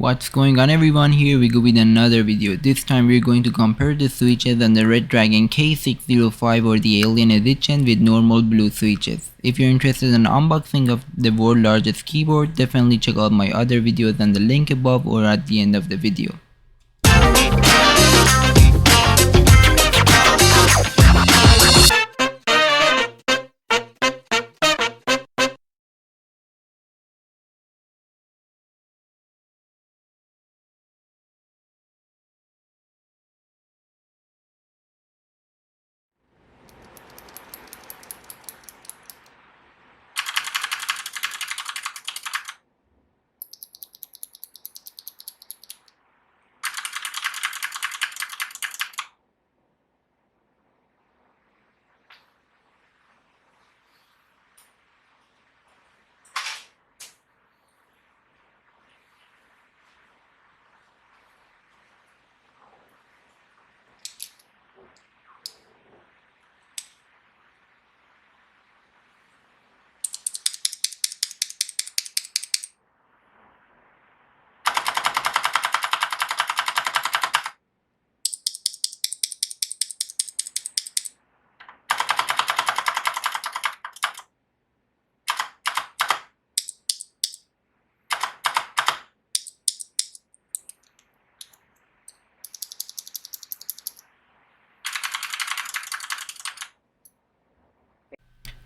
What's going on everyone, here we go with another video. This time we're going to compare the switches on the Redragon k605 or the Alien Edition with normal blue switches. If you're interested in unboxing of the world's largest keyboard, definitely check out my other videos on the link above or at the end of the video.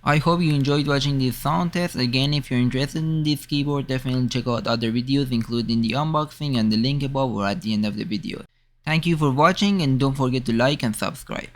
I hope you enjoyed watching this sound test. Again, if you're interested in this keyboard, definitely check out other videos including the unboxing and the link above or at the end of the video. Thank you for watching and don't forget to like and subscribe.